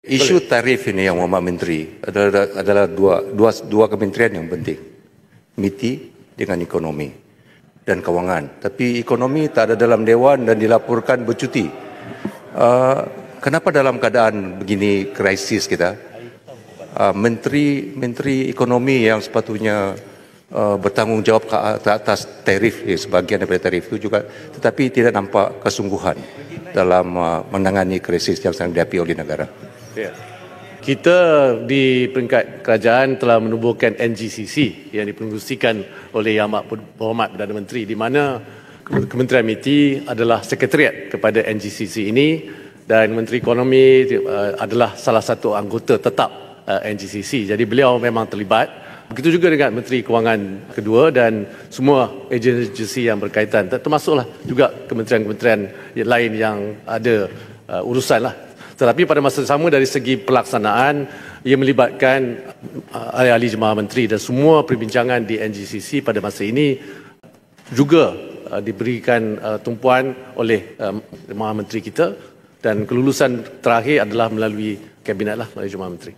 Isu tarif ini yang Muhammad Menteri adalah dua kementerian yang penting. MITI dengan ekonomi dan kewangan. Tapi ekonomi tak ada dalam dewan dan dilaporkan bercuti. Kenapa dalam keadaan begini krisis kita, Menteri Ekonomi yang sepatutnya bertanggungjawab ke atas tarif, sebahagian daripada tarif itu juga, tetapi tidak nampak kesungguhan dalam menangani krisis yang sedang dihadapi oleh negara. Ya. Kita di peringkat kerajaan telah menubuhkan NGCC yang dipengerusikan oleh Yang Amat Berhormat Perdana Menteri, di mana Kementerian MITI adalah sekretariat kepada NGCC ini dan Menteri Ekonomi adalah salah satu anggota tetap NGCC. Jadi beliau memang terlibat. Begitu juga dengan Menteri Kewangan kedua dan semua agensi yang berkaitan, termasuklah juga kementerian-kementerian lain yang ada urusan lah. Tetapi pada masa sama dari segi pelaksanaan, ia melibatkan ahli-ahli jemaah menteri dan semua perbincangan di NGCC pada masa ini juga diberikan tumpuan oleh jemaah menteri kita, dan kelulusan terakhir adalah melalui kabinet lah, melalui jemaah menteri.